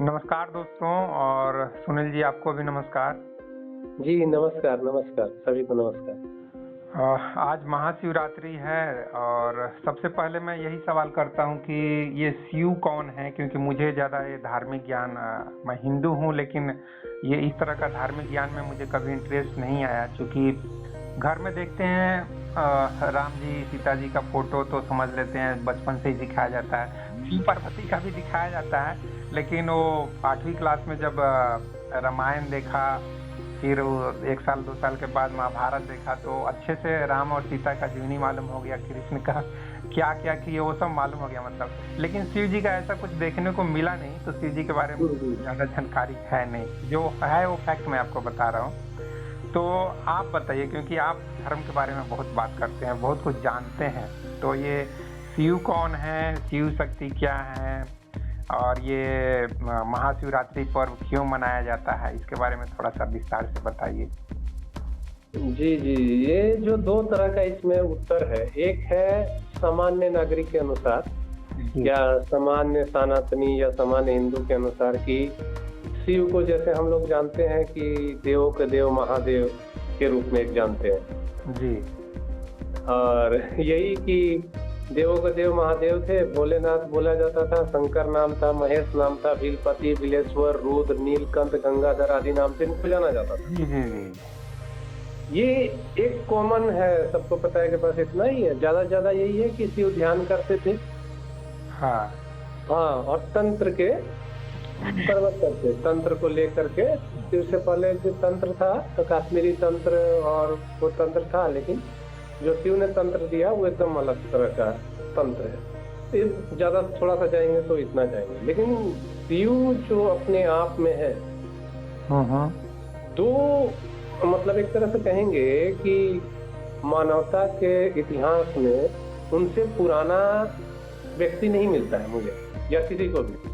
नमस्कार दोस्तों और सुनील जी आपको भी नमस्कार। जी, नमस्कार, नमस्कार। सभी को नमस्कार। आज महाशिवरात्रि है और सबसे पहले मैं यही सवाल करता हूँ कि ये शिव कौन है, क्योंकि मुझे ज़्यादा ये धार्मिक ज्ञान मैं हिंदू हूँ लेकिन ये इस तरह का धार्मिक ज्ञान में मुझे कभी इंटरेस्ट नहीं आया, क्योंकि घर में देखते हैं राम जी सीता जी का फोटो तो समझ लेते हैं, बचपन से ही दिखाया जाता है। शिव पार्वती का भी दिखाया जाता है, लेकिन वो 8वीं क्लास में जब रामायण देखा, फिर वो 1 साल 2 साल के बाद महाभारत देखा तो अच्छे से राम और सीता का जीवनी मालूम हो गया, कृष्ण का क्या क्या किए वो सब मालूम हो गया मतलब। लेकिन शिव जी का ऐसा कुछ देखने को मिला नहीं, तो शिव जी के बारे में हुँ, हुँ। ज़्यादा जानकारी है नहीं। जो है वो फैक्ट मैं आपको बता रहा हूँ। तो आप बताइए, क्योंकि आप धर्म के बारे में बहुत बात करते हैं, बहुत कुछ जानते हैं, तो ये शिव कौन है, शिव शक्ति क्या है और ये महाशिवरात्रि पर्व क्यों मनाया जाता है, इसके बारे में थोड़ा सा विस्तार से बताइए। जी, जी। ये जो 2 तरह का इसमें उत्तर है, एक है सामान्य नागरिक के अनुसार जी। या सामान्य सनातनी या सामान्य हिंदू के अनुसार कि शिव को जैसे हम लोग जानते हैं कि देवों के देव महादेव के रूप में एक जानते हैं। जी। और यही कि देवों के देव महादेव थे, भोलेनाथ बोला जाता था, शंकर नाम था, महेश नाम था, भीलपति, बिलेश्वर, रुद्र, नीलकंठ, गंगाधर आदि नाम से इनको जाना जाता था। जी, जी, जी। ये एक कॉमन है, सबको पता है कि बस इतना ही है। ज़्यादा से ज़्यादा यही है कि शिव ध्यान करते थे। हाँ। हाँ, और तंत्र के प्रवर्तक थे। तंत्र को लेकर के शिव से पहले जो तंत्र था, तो कश्मीरी तंत्र और वो तंत्र था, लेकिन जो शिव ने तंत्र दिया वो एकदम अलग तरह का तंत्र है। फिर ज़्यादा थोड़ा-सा जाएँगे तो इतना जाएँगे। लेकिन शिव जो अपने आप में है, हुँ, हुँ। 2 मतलब एक तरह से कहेंगे कि मानवता के इतिहास में उनसे पुराना व्यक्ति नहीं मिलता है मुझे या किसी को भी।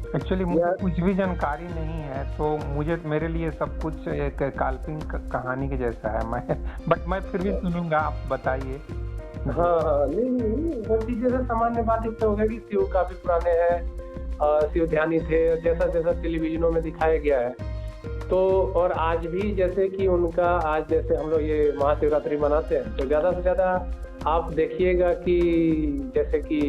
एक्चुअली मुझे या कुछ भी जानकारी नहीं है, तो मुझे मेरे लिए सब कुछ एक काल्पनिक कहानी के जैसा है। मैं फिर भी सुनूँगा, आप बताइए। जी। हाँ, हाँ। नहीं, नहीं, वो चीज़ जैसे सामान्य बात इससे हो गया कि शिव काफ़ी पुराने हैं, शिव ध्यानी थे, जैसा-जैसा टेलीविज़नों में दिखाया गया है। तो और आज भी जैसे कि उनका आज जैसे हम लोग ये महाशिवरात्रि मनाते हैं, तो ज़्यादा से ज़्यादा आप देखिएगा कि जैसे कि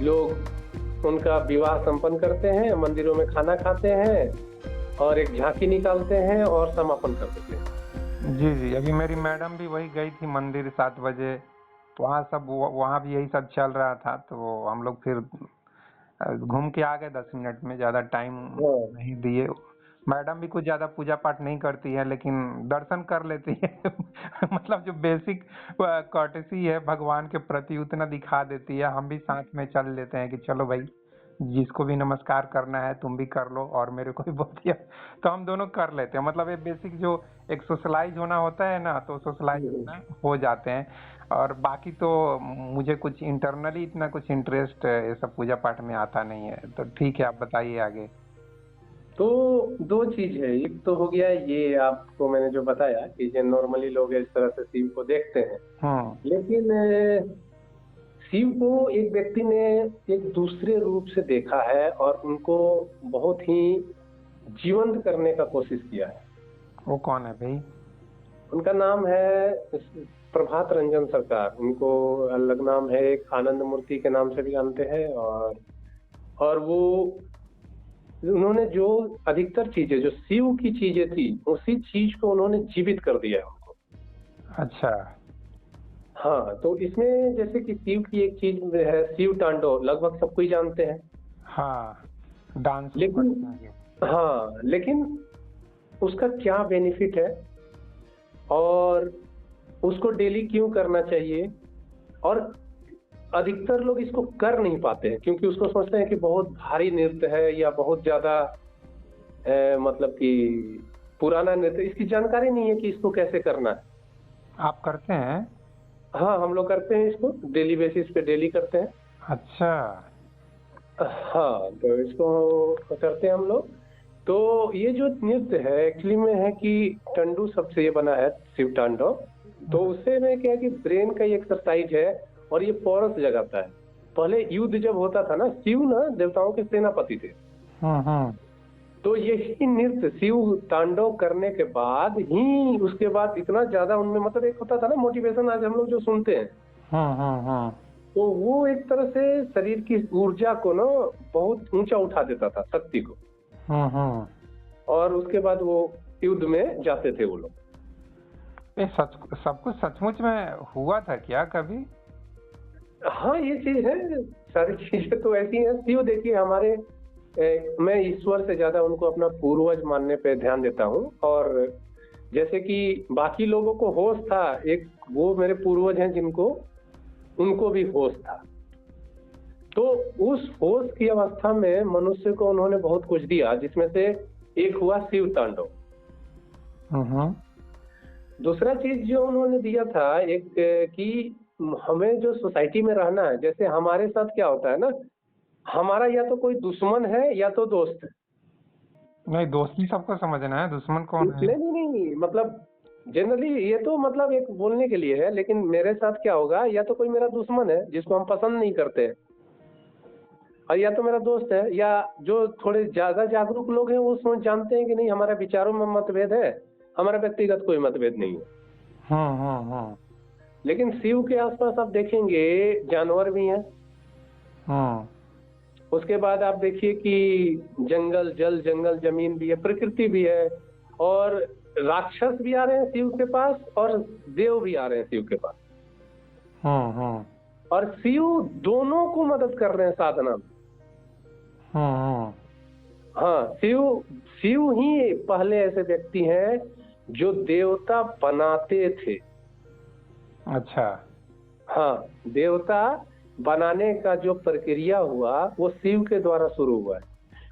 लोग उनका विवाह संपन्न करते हैं, मंदिरों में खाना खाते हैं और एक झांकी निकालते हैं और समापन कर देते हैं। जी, जी। अभी मेरी मैडम भी वही गई थी मंदिर 7 बजे, तो वहाँ भी यही सब चल रहा था, तो हम लोग फिर घूम के आ गए 10 मिनट में, ज़्यादा टाइम हाँ। नहीं दिए। मैडम भी कुछ ज़्यादा पूजा-पाठ नहीं करती है, लेकिन दर्शन कर लेती है। मतलब जो बेसिक कोर्टेसी है भगवान के प्रति उतना दिखा देती है, हम भी साथ में चल लेते हैं कि चलो भाई, जिसको भी नमस्कार करना है तुम भी कर लो और मेरे को भी बोल दिया, तो हम दोनों कर लेते हैं। मतलब ये बेसिक जो एक सोशलाइज़ होना होता है ना, तो सोशलाइज़ हुँ, हुँ। अपना हो जाते हैं। और बाकी तो मुझे कुछ इंटरनली इतना कुछ इंटरेस्ट ये सब पूजा पाठ में आता नहीं है, तो ठीक है, आप बताइए आगे। तो 2 चीज़ है, एक तो हो गया ये आपको मैंने जो बताया कि जो नॉर्मली लोग इस तरह से शिव को देखते हैं। हम्म। लेकिन शिव को एक व्यक्ति ने एक दूसरे रूप से देखा है और उनको बहुत ही जीवंत करने का कोशिश किया है। वो कौन है भाई? उनका नाम है प्रभात रंजन सरकार। उनको अलग नाम है, एक आनंद मूर्ति के नाम से भी जानते हैं और वो उन्होंने जो अधिकतर चीज़ें जो शिव की चीज़ें थी, उसी चीज़ को उन्होंने जीवित कर दिया है उनको। अच्छा। हाँ, तो इसमें जैसे कि शिव की एक चीज़ है शिव तांडव लगभग सब कोई जानते हैं। हाँ, डांस वो लेकिन करते हैं। हाँ, लेकिन उसका क्या बेनिफिट है और उसको डेली क्यों करना चाहिए? और अधिकतर लोग इसको कर नहीं पाते हैं क्योंकि उसको सोचते हैं कि बहुत भारी नृत्य है या बहुत ज़्यादा मतलब कि पुराना नृत्य इसकी जानकारी नहीं है कि इसको कैसे करना है। आप करते हैं? हाँ, हम लोग करते हैं इसको डेली बेसिस पे डेली करते हैं। अच्छा। हाँ, तो इसको करते हैं हम लोग। तो ये जो नृत्य है एक्चुअली में है कि टंडू शब्द से ये बना है शिव तांडव। तो उससे में क्या है कि ब्रेन का ये एक्सरसाइज है और ये पोरस जगाता है। पहले युद्ध जब होता था ना, शिव ना देवताओं के सेनापति थे। हम्म। तो यही नृत्य शिव तांडव करने के बाद ही उसके बाद इतना ज्यादा उनमें मतलब एक होता था ना मोटिवेशन, आज हम लोग जो सुनते हैं, हम्म। तो वो एक तरह से शरीर की ऊर्जा को ना बहुत ऊंचा उठा देता था, शक्ति को। हम्म। और उसके बाद वो युद्ध में जाते थे वो लोग। ये सच सब कुछ सचमुच में हुआ था क्या कभी? हाँ, ये चीज है, सारी चीजें तो ऐसी हैं। शिव देखिए हमारे मैं ईश्वर से ज्यादा उनको अपना पूर्वज मानने पे ध्यान देता हूँ। और जैसे कि बाकी लोगों को होश था, एक वो मेरे पूर्वज हैं जिनको उनको भी होश था। तो उस होश की अवस्था में मनुष्य को उन्होंने बहुत कुछ दिया, जिसमें से एक हुआ शिव तांडव। हम्म। दूसरा चीज जो उन्होंने दिया था एक कि हमें जो सोसाइटी में रहना है, जैसे हमारे साथ क्या होता है ना, हमारा या तो कोई दुश्मन है या तो दोस्त है। नहीं, दोस्ती सबको समझना है, दुश्मन कौन है? नहीं, मतलब जनरली ये तो मतलब एक बोलने के लिए है, लेकिन मेरे साथ क्या होगा, या तो कोई मेरा दुश्मन है जिसको हम पसंद नहीं करते हैं, और या तो मेरा दोस्त है, या जो थोड़े ज्यादा जागरूक लोग हैं वो सोच जानते हैं कि नहीं हमारा विचारों में मतभेद है, हमारा व्यक्तिगत कोई मतभेद नहीं है। हम्म। लेकिन शिव के आसपास आप देखेंगे जानवर भी हैं। हम्म। उसके बाद आप देखिए कि जंगल जल जंगल जमीन भी है, प्रकृति भी है, और राक्षस भी आ रहे हैं शिव के पास और देव भी आ रहे हैं शिव के पास। हम्म। और शिव दोनों को मदद कर रहे हैं साधना में। हम्म। हाँ, शिव शिव ही पहले ऐसे व्यक्ति हैं जो देवता बनाते थे। अच्छा। हाँ, देवता बनाने का जो प्रक्रिया हुआ वो शिव के द्वारा शुरू हुआ है।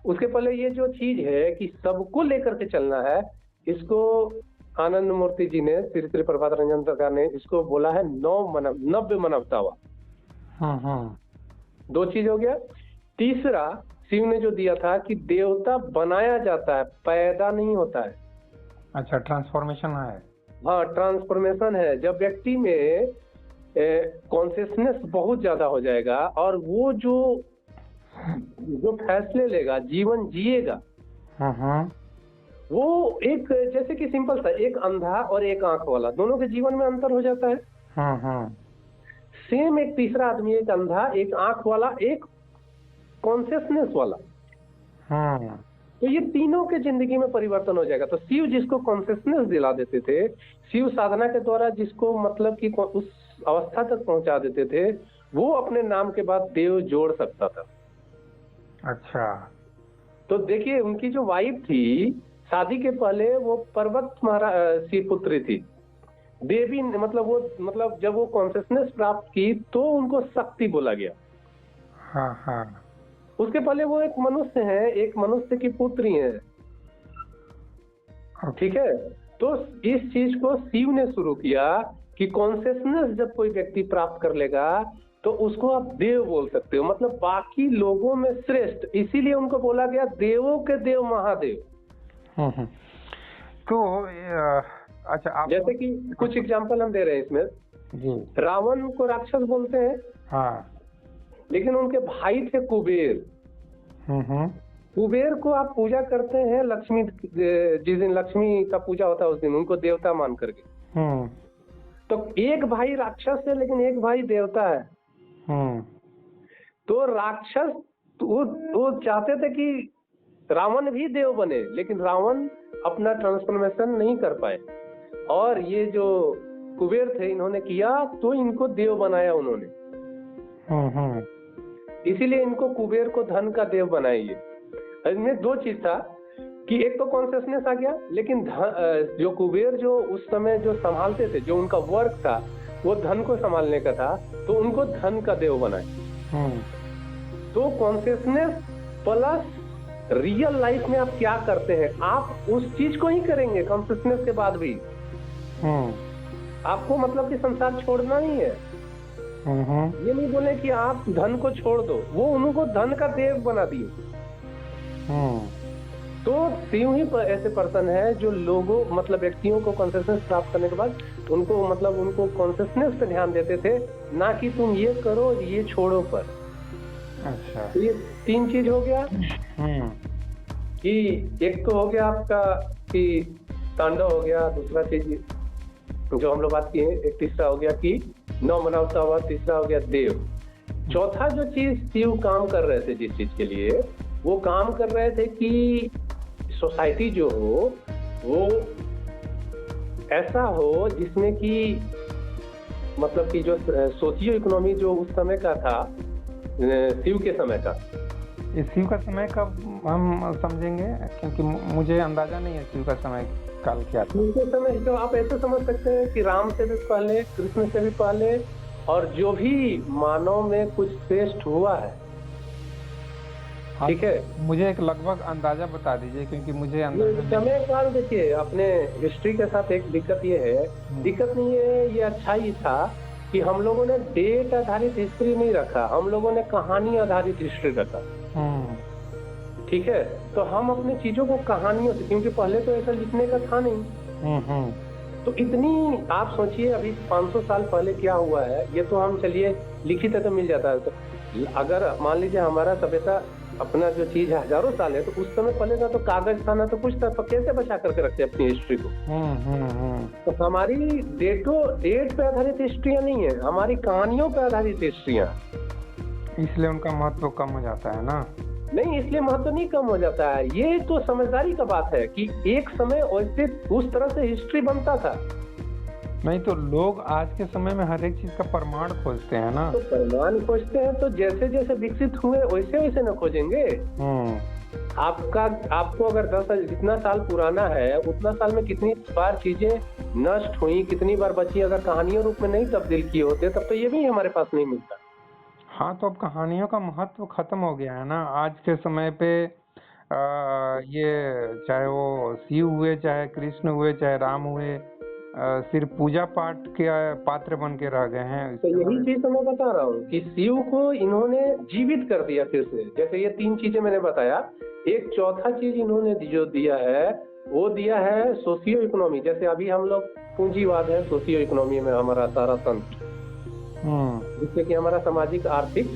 उसके पहले ये जो चीज है कि सबको लेकर के चलना है, इसको आनंद मूर्ति जी ने, श्री श्री प्रभात रंजन सरकार ने इसको बोला है नव्य मानवतावाद। दो चीज हो गया। तीसरा शिव ने जो दिया था कि देवता बनाया जाता है, पैदा नहीं होता है। अच्छा, ट्रांसफॉर्मेशन है। हाँ, ट्रांसफॉर्मेशन है। जब व्यक्ति में कॉन्शियसनेस बहुत ज्यादा हो जाएगा और वो जो फैसले लेगा, जीवन जिएगा, वो एक जैसे कि सिंपल सा, एक अंधा और एक आंख वाला, दोनों के जीवन में अंतर हो जाता है। सेम एक तीसरा आदमी, एक अंधा, एक आंख वाला, एक कॉन्शियसनेस वाला, तो ये तीनों के जिंदगी में परिवर्तन हो जाएगा। तो शिव जिसको कॉन्शियसनेस दिला देते थे, शिव साधना के द्वारा जिसको मतलब कि उस अवस्था तक पहुंचा देते थे, वो अपने नाम के बाद देव जोड़ सकता था। अच्छा। तो देखिए उनकी जो वाइफ थी, शादी के पहले वो पर्वत की पुत्री थी, देवी, मतलब जब वो कॉन्शियसनेस प्राप्त की तो उनको शक्ति बोला गया। हाँ। उसके पहले वो एक मनुष्य है, एक मनुष्य की पुत्री है। ठीक है। तो इस चीज को शिव ने शुरू किया कि कॉन्शियसनेस जब कोई व्यक्ति प्राप्त कर लेगा तो उसको आप देव बोल सकते हो, मतलब बाकी लोगों में श्रेष्ठ। इसीलिए उनको बोला गया देवों के देव महादेव। तो अच्छा, आप जैसे कि कुछ एग्जांपल हम दे रहे हैं इसमें जी। रावण को राक्षस बोलते हैं, हाँ। लेकिन उनके भाई थे कुबेर। कुबेर को आप पूजा करते हैं लक्ष्मी, जिस दिन लक्ष्मी का पूजा होता है उस दिन उनको देवता मान करके। तो एक भाई राक्षस है लेकिन एक भाई देवता है। तो राक्षस वो चाहते थे कि रावण भी देव बने, लेकिन रावण अपना ट्रांसफॉर्मेशन नहीं कर पाए, और ये जो कुबेर थे इन्होंने किया तो इनको देव बनाया उन्होंने। इसीलिए इनको कुबेर को धन का देव बनाइए। इसमें दो चीज था कि एक तो कॉन्शियसनेस आ गया, लेकिन जो कुबेर जो उस समय जो संभालते थे, जो उनका वर्क था वो धन को संभालने का था, तो उनको धन का देव बनाए। तो कॉन्शियसनेस प्लस रियल लाइफ में आप क्या करते हैं, आप उस चीज को ही करेंगे कॉन्शियसनेस के बाद भी। आपको मतलब कि संसार छोड़ना ही है। ये नहीं बोले कि आप धन को छोड़ दो, वो उनको धन का देव बना दिए। तो शिव ही ऐसे पर्सन है जो लोगों मतलब व्यक्तियों को कॉन्शियसनेस प्राप्त करने के बाद उनको कॉन्शियसनेस पे ध्यान देते थे, ना कि तुम ये करो ये छोड़ो पर। अच्छा। तो ये तीन चीज हो गया। कि एक तो हो गया आपका कि तांडव हो गया, दूसरा चीज जो हम लोग बात किए, एक तीसरा हो गया कि नौ मनौता हुआ, तीसरा हो गया देव। चौथा जो चीज शिव काम कर रहे थे जिस चीज के लिए, वो काम कर रहे थे कि सोसाइटी जो हो वो ऐसा हो जिसमें कि मतलब कि जो सोशियो इकोनॉमी जो उस समय का था, शिव के समय का। इस शिव का समय कब हम समझेंगे, क्योंकि मुझे अंदाजा नहीं है शिव का समय काल क्या था। शिव के समय तो आप ऐसे समझ सकते हैं कि राम से भी पहले, कृष्ण से भी पहले, और जो भी मानव में कुछ श्रेष्ठ हुआ है। हाँ, ठीक है, मुझे एक लगभग अंदाजा बता दीजिए, क्योंकि मुझे अंदाजा नहीं। समय काल देखिए, अपने हिस्ट्री के साथ एक दिक्कत ये है, दिक्कत नहीं है, ये अच्छा ही था कि हम लोगों ने डेट आधारित हिस्ट्री नहीं रखा, हम लोगों ने कहानी आधारित हिस्ट्री रखा। ठीक है, तो हम अपने चीजों को कहानियों से, क्योंकि पहले तो ऐसा लिखने का था नहीं, तो इतनी आप सोचिए अभी 500 साल पहले क्या हुआ है, ये तो हम चलिए लिखित है तो मिल जाता है। तो अगर मान लीजिए हमारा सभ्यता अपना जो चीज है हजारों साल है, तो उस समय पहले ना तो कागज था ना तो कुछ था, तो कैसे बचा करके रखते अपनी हिस्ट्री को। तो हमारी डेट पे आधारित हिस्ट्रियां नहीं है, हमारी कहानियों पे आधारित हिस्ट्रियां, इसलिए उनका महत्व कम हो जाता है ना। नहीं, इसलिए महत्व नहीं कम हो जाता है, ये तो समझदारी का बात है कि एक समय वैसे उस तरह से हिस्ट्री बनता था। नहीं तो लोग आज के समय में हर एक चीज का प्रमाण खोजते हैं ना। तो प्रमाण खोजते हैं, तो जैसे जैसे विकसित हुए वैसे वैसे न खोजेंगे। आपको अगर 10 जितना साल पुराना है उतना साल में कितनी बार चीजें नष्ट हुई, कितनी बार बची, अगर कहानियों रूप में नहीं तब्दील किए होते तब तो ये भी हमारे पास नहीं मिलता। हाँ, तो अब कहानियों का महत्व खत्म हो गया है ना आज के समय पे। ये चाहे वो शिव हुए, चाहे कृष्ण हुए, चाहे राम हुए, सिर्फ पूजा पाठ के पात्र बन के रह गए हैं। तो यही चीज तो मैं बता रहा हूँ कि शिव को इन्होंने जीवित कर दिया फिर से। जैसे ये 3 चीजें मैंने बताया, एक चौथा चीज इन्होंने जो दिया है वो दिया है सोशियो इकोनॉमी। जैसे अभी हम लोग पूंजीवाद है, सोशियो इकोनॉमी में हमारा सारा तंत्र, जिससे कि हमारा सामाजिक आर्थिक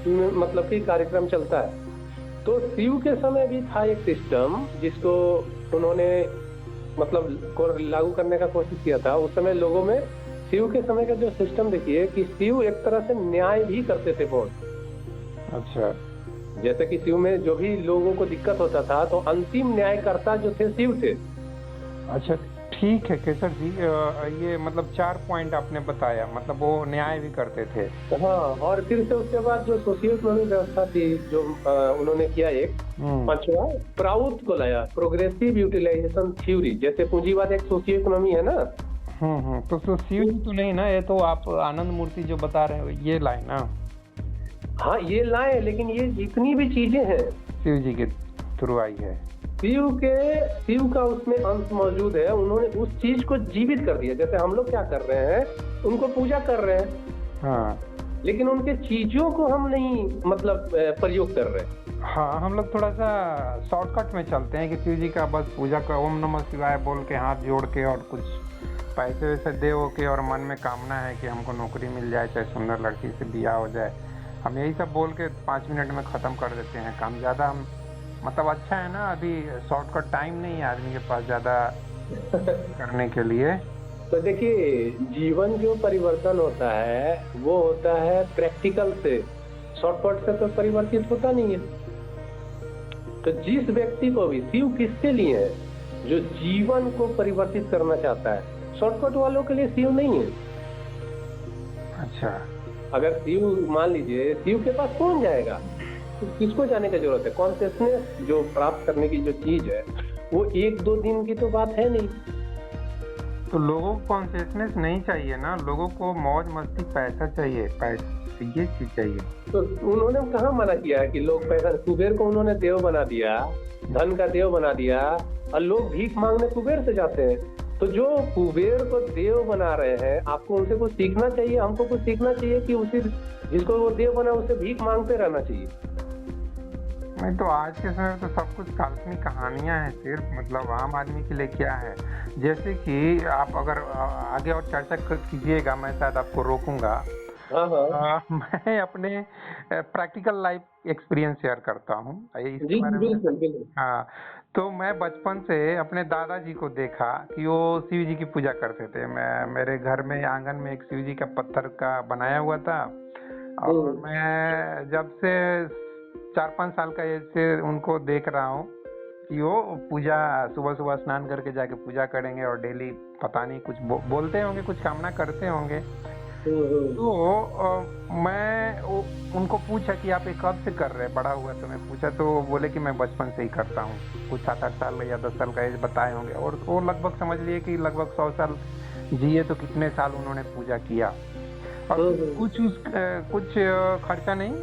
मतलब कि कार्यक्रम चलता है। तो शिव के समय भी था एक सिस्टम जिसको उन्होंने मतलब को लागू करने का कोशिश किया था। उस समय लोगों में शिव के समय का जो सिस्टम देखिए कि शिव एक तरह से न्याय भी करते थे बहुत। अच्छा, जैसे कि शिव में जो भी लोगों को दिक्कत होता था तो अंतिम न्यायकर्ता जो थे शिव थे। अच्छा, ठीक है केसर जी, ये मतलब 4 पॉइंट आपने बताया, मतलब वो न्याय भी करते थे। हाँ, और फिर से उसके बाद जो सोशियो इकोनॉमिक व्यवस्था थी जो उन्होंने किया, एक 5वां प्राउथ को लाया, प्रोग्रेसिव यूटिलाइजेशन थ्योरी। जैसे पूंजीवाद एक सोशियो इकोनॉमी है ना। तो शिव जी तो नहीं ना, ये तो आप आनंद मूर्ति जो बता रहे हो ये लाए ना। हाँ, ये लाए, लेकिन ये जितनी भी चीजें हैं शिव जी के थ्रू आई है। शिव का उसमें अंश मौजूद है, उन्होंने उस चीज को जीवित कर दिया। जैसे हम लोग क्या कर रहे हैं, उनको पूजा कर रहे हैं, हाँ, लेकिन उनके चीजों को हम नहीं मतलब प्रयोग कर रहे हैं। हाँ, हम लोग थोड़ा सा शॉर्टकट में चलते हैं कि शिव जी का बस पूजा का ओम नमः शिवाय बोल के हाथ जोड़ के और कुछ पैसे वैसे दे हो के, और मन में कामना है कि हमको नौकरी मिल जाए, चाहे सुंदर लड़की से ब्याह हो जाए, हम यही सब बोल के 5 मिनट में ख़त्म कर देते हैं काम। ज़्यादा हम मतलब अच्छा है ना, अभी शॉर्टकट टाइम नहीं है आदमी के पास ज़्यादा करने के लिए। तो देखिए, जीवन जो परिवर्तन होता है वो होता है प्रैक्टिकल से, शॉर्टकट से तो परिवर्तित होता नहीं है। तो जिस व्यक्ति को भी शिव किसके लिए है, जो जीवन को परिवर्तित करना चाहता है, शॉर्टकट वालों के लिए शिव नहीं है। अच्छा, अगर शिव मान लीजिए, शिव के पास कौन जाएगा, तो किसको जाने की जरूरत है। कॉन्शियसनेस जो प्राप्त करने की जो चीज है वो 1-2 दिन की तो बात है नहीं। तो लोगों को कॉन्शियसनेस नहीं चाहिए ना, लोगों को मौज मस्ती पैसा चाहिए, पैसा ये चीज चाहिए। तो उन्होंने कहाँ मना किया है कि लोग पैसा, कुबेर को उन्होंने देव बना दिया, धन का देव बना दिया, और लोग भीख मांगने कुबेर से जाते हैं। तो जो कुबेर को देव बना रहे हैं, आपको उनसे कुछ सीखना चाहिए, हमको कुछ सीखना चाहिए कि उसी जिसको वो देव बना उससे भीख मांगते रहना चाहिए। नहीं तो आज के समय में तो सब कुछ काल्पनिक कहानियां हैं सिर्फ, मतलब आम आदमी के लिए क्या है। जैसे कि आप अगर आगे और चर्चा कीजिएगा, मैं शायद आपको रोकूंगा, हाँ, हाँ। मैं अपने प्रैक्टिकल लाइफ एक्सपीरियंस शेयर करता हूँ इसके जी, बारे में। बिल्कुल, बिल्कुल। हाँ, तो मैं बचपन से अपने दादाजी को देखा कि वो शिव जी की पूजा करते थे। मैं मेरे घर में आंगन में एक शिव जी का पत्थर का बनाया हुआ था, और हुँ, मैं जब से 4-5 साल का एज से उनको देख रहा हूँ कि वो पूजा सुबह-सुबह स्नान करके जाके पूजा करेंगे, और डेली पता नहीं कुछ बोलते होंगे, कुछ कामना करते होंगे। हुँ, हुँ। तो मैं उनको पूछा कि आप ये कब से कर रहे हैं, बड़ा हुआ तो मैं पूछा, तो वो बोले कि मैं बचपन से ही करता हूँ। कुछ 7-8 साल या 10 साल का एज बताए होंगे, और वो लगभग समझ लिए कि लगभग 100 साल जिए, तो कितने साल उन्होंने पूजा किया। और हुँ, कुछ हुँ। कुछ कुछ खर्चा नहीं,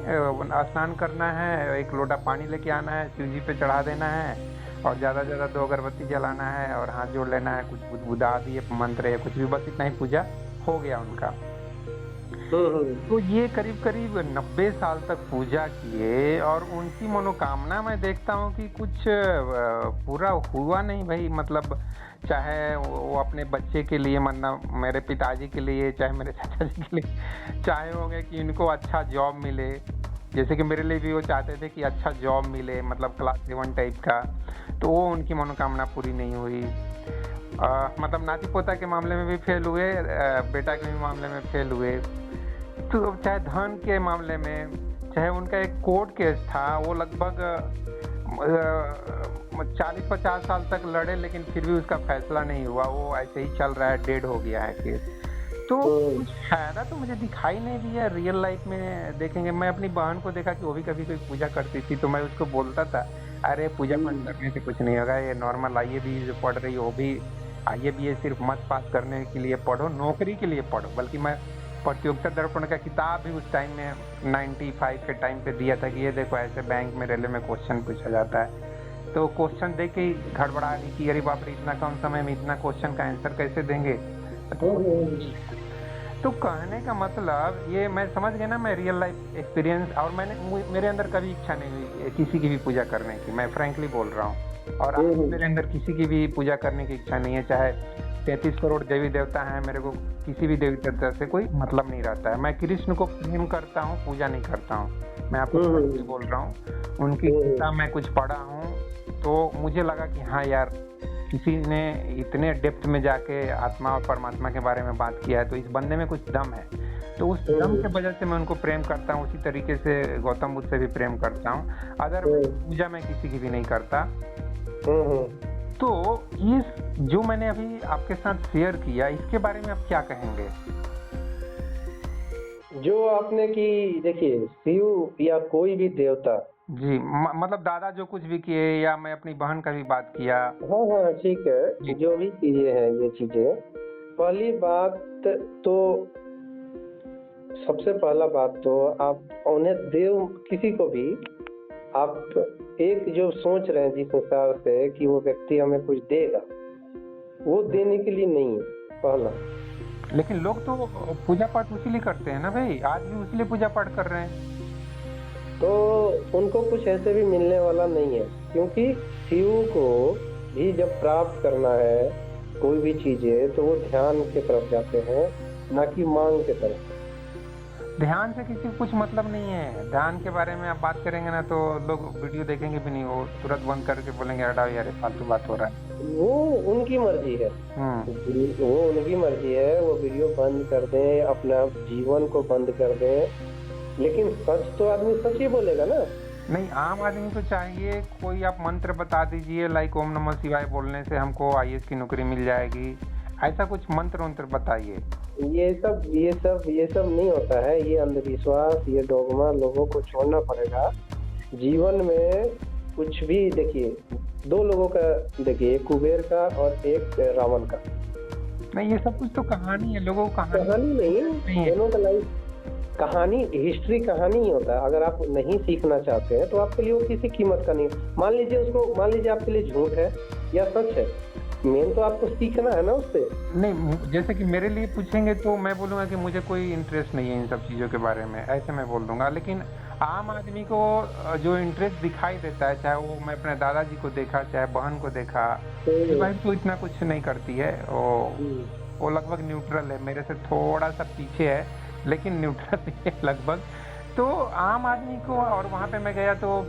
स्नान करना है, एक लोटा पानी लेके आना है, शिव जी पे चढ़ा देना है, और ज़्यादा से ज़्यादा 2 अगरबत्ती जलाना है, और हाथ जोड़ लेना है, कुछ बुदबुदा दिए मंत्र या कुछ भी, बस इतना ही पूजा हो गया उनका। हुँ, हुँ। तो ये करीब-करीब 90 साल तक पूजा किए, और उनकी मनोकामना मैं देखता हूँ कि कुछ पूरा हुआ नहीं भई। मतलब चाहे वो अपने बच्चे के लिए, मतलब मेरे पिताजी के लिए, चाहे मेरे चाचा जी के लिए, चाहे हो गए कि इनको अच्छा जॉब मिले। जैसे कि मेरे लिए भी वो चाहते थे कि अच्छा जॉब मिले, मतलब क्लास 7 टाइप का, तो वो उनकी मनोकामना पूरी नहीं हुई। मतलब नाती-पोता के मामले में भी फेल हुए, बेटा के भी मामले में फेल हुए। तो चाहे धन के मामले में, चाहे उनका एक कोर्ट केस था, वो लगभग 40-50 साल तक लड़े, लेकिन फिर भी उसका फैसला नहीं हुआ, वो ऐसे ही चल रहा है, डेड हो गया है केस। तो हुँ, कुछ फायदा तो मुझे दिखाई नहीं दिया रियल लाइफ में देखेंगे। मैं अपनी बहन को देखा कि वो भी कभी-कभी पूजा करती थी, तो मैं उसको बोलता था, "अरे पूजा-पाठ हुँ। करने से कुछ नहीं होगा, ये नॉर्मल आईएबीए जो पढ़ रही हो, वो भी आईएबीए सिर्फ मत पास करने के लिए पढ़ो, नौकरी के लिए पढ़ो।" बल्कि मैं प्रतियोगिता दर्पण का किताब भी उस टाइम में 95 के टाइम पे दिया था कि ये देखो ऐसे बैंक में, रेलवे में क्वेश्चन पूछा जाता है। तो क्वेश्चन देख के ही घड़बड़ा गई कि अरे बाप रे! इतना कम समय में इतना क्वेश्चन का आंसर कैसे देंगे? हुँ, तो हुँ, हुँ। तो कहने का मतलब ये मैं समझ गया ना, मैं रियल लाइफ एक्सपीरियंस, और मेरे अंदर कभी इच्छा नहीं हुई किसी की भी पूजा करने की, मैं फ्रैंकली बोल रहा हूँ। और हुँ, आज भी हुँ। मेरे अंदर किसी की भी पूजा करने की इच्छा नहीं है। चाहे 33 करोड़ देवी देवता हैं, मेरे को किसी भी देवी देवता से कोई मतलब नहीं रहता है। मैं कृष्ण को प्रेम करता हूँ, पूजा नहीं करता हूँ। मैं आपको हुँ, फ्रैंकली हुँ। बोल रहा हूँ। उनकी हुँ, गीता हुँ। मैं कुछ पढ़ा हूँ, तो मुझे लगा कि हाँ यार, किसी ने इतने डेप्थ में जाके आत्मा और परमात्मा के बारे में बात किया है, तो इस बंदे में कुछ दम है। तो उस हुँ, दम की हुँ। वजह से मैं उनको प्रेम करता हूँ, उसी तरीके से गौतम बुद्ध से भी प्रेम करता हूँ। अदरवाइज़ हुँ। पूजा मैं किसी की भी नहीं करता। हुँ, हुँ। तो इस जो मैंने अभी आपके साथ शेयर किया, इसके बारे में आप क्या कहेंगे? जो आपने कि देखिए, शिव या कोई भी देवता। जी, मतलब दादा जो कुछ भी किए, या मैं अपनी बहन का भी बात किया। हाँ, हाँ, ठीक जी, है। जो भी चीज़ें हैं ये चीज़ें, पहली बात तो सबसे पहला बात तो आप उन्हें देव किसी को भी आप एक जो सोच रहे हैं जिस हिसाब से कि वो व्यक्ति हमें कुछ देगा, वो देने के लिए नहीं है, पहला। लेकिन लोग तो पूजा पाठ उसी लिए करते हैं ना भई, आज भी उसी लिए पूजा पाठ कर रहे हैं। तो उनको कुछ ऐसे भी मिलने वाला नहीं है, क्योंकि शिव को भी जब प्राप्त करना है कोई भी चीज़ें, तो वो ध्यान की तरफ जाते हैं, ना कि माँग की तरफ। ध्यान से किसी को कुछ मतलब नहीं है। ध्यान के बारे में आप बात करेंगे ना, तो लोग वीडियो देखेंगे भी नहीं, वो तुरंत बंद करके बोलेंगे हटाओ यार, ये फालतू बात हो रहा है। वो उनकी मर्ज़ी है। हुँ। वो उनकी मर्ज़ी है, वो वीडियो बंद कर दें, अपना जीवन को बंद कर दें, लेकिन सच तो आदमी सच ही बोलेगा ना। नहीं, आम आदमी को चाहिए कोई आप मंत्र बता दीजिए, लाइक ओम नमः शिवाय बोलने से हमको आईएएस की नौकरी मिल जाएगी। ऐसा कुछ मंत्र-वंत्र बताइए। ये सब नहीं होता है, ये अंधविश्वास, ये डोगमा लोगों को छोड़ना पड़ेगा। जीवन में कुछ भी देखिए, 2 लोगों का देखिए, एक कुबेर का और एक रावण का। नहीं, ये सब कुछ तो कहानी है, लोगों को कहानी कहानी नहीं, नहीं है। दोनों का लाइफ कहानी, हिस्ट्री कहानी ही होता है। अगर आप नहीं सीखना चाहते हैं, तो आपके लिए वो किसी कीमत का नहीं। मान लीजिए आपके लिए झूठ है या सच है, मेन तो आपको सीखना है ना उससे। नहीं, जैसे कि मेरे लिए पूछेंगे तो मैं बोलूँगा कि मुझे कोई इंटरेस्ट नहीं है इन सब चीज़ों के बारे में, ऐसे मैं बोल दूँगा। लेकिन आम आदमी को जो इंटरेस्ट दिखाई देता है, चाहे वो मैं अपने दादाजी को देखा, चाहे बहन को देखा, मेरी हुँ, वाइफ तो इतना कुछ नहीं करती है। हुँ, वो लगभग न्यूट्रल है, मेरे से थोड़ा-सा पीछे है। लेकिन न्यूट्रल ही है लगभग। तो आम आदमी को, और वहाँ पे मैं गया तो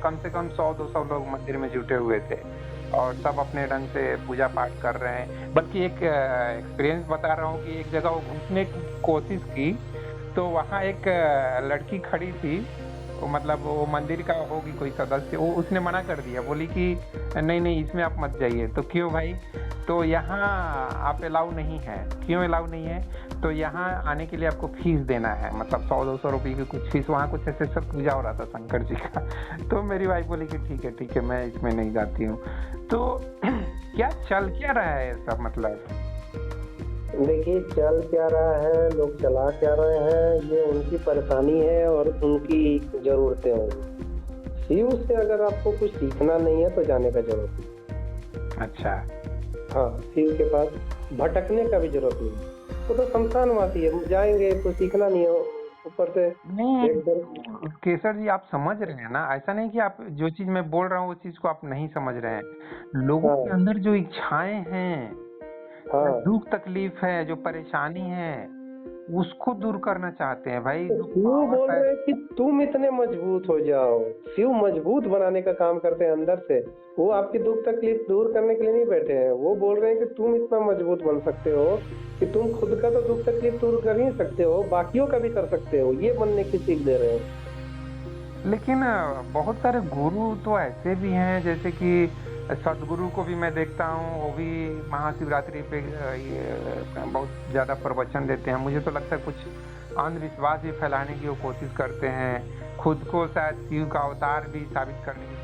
कम से कम 100-200 लोग मंदिर में जुटे हुए थे और सब अपने ढंग से पूजा पाठ कर रहे हैं। बल्कि एक एक्सपीरियंस बता रहा हूँ कि एक जगह वो घुसने की कोशिश की, तो वहाँ एक लड़की खड़ी थी, वो मतलब वो मंदिर का होगी कोई सदस्य, वो उसने मना कर दिया, बोली कि नहीं नहीं इसमें आप मत जाइए। तो क्यों भाई? तो यहाँ आप अलाउ नहीं है। क्यों अलाउ नहीं है? तो यहाँ आने के लिए आपको फीस देना है, मतलब 100-200 रुपये की कुछ फीस। वहाँ कुछ ऐसे सब पूजा हो रहा था शंकर जी का। तो मेरी वाइफ बोली कि ठीक है मैं इसमें नहीं जाती हूँ। तो क्या चल क्या रहा है सब, मतलब देखिए, चल क्या रहा है, लोग चला क्या रहे हैं, ये उनकी परेशानी है और उनकी ज़रूरतें होंगी। शिव से अगर आपको कुछ सीखना नहीं है तो जाने का ज़रूरत नहीं। अच्छा। हाँ, शिव के पास भटकने का भी ज़रूरत नहीं। वो तो शमशानवासी है, जाएँगे तो सीखना नहीं है, ऊपर से नहीं एकदम। केसर जी, आप समझ रहे हैं ना, ऐसा नहीं कि आप जो चीज मैं बोल रहा हूँ उस चीज को आप नहीं समझ रहे हैं। लोगों के हाँ, अंदर जो इच्छाएं हैं या हाँ। दुख तकलीफ है, जो परेशानी है, उसको दूर करना चाहते हैं भाई। तो जो शिव पावर बोल रहे पैसा। हैं कि तुम इतने मजबूत हो जाओ। शिव मजबूत बनाने का काम करते हैं अंदर से। वो आपकी दुख तकलीफ दूर करने के लिए नहीं बैठे हैं। वो बोल रहे हैं कि तुम इतना मजबूत बन सकते हो कि तुम खुद का तो दुख तकलीफ दूर कर ही सकते हो, बाकियों का भी कर सकते हो। ये बनने की सीख दे रहे हैं। लेकिन बहुत सारे गुरु तो ऐसे भी हैं, जैसे कि सदगुरु को भी मैं देखता हूँ, वो भी महाशिवरात्रि पे बहुत ज़्यादा प्रवचन देते हैं। मुझे तो लगता है कुछ अंधविश्वास भी फैलाने की वो कोशिश करते हैं, खुद को शायद शिव का अवतार भी साबित करने की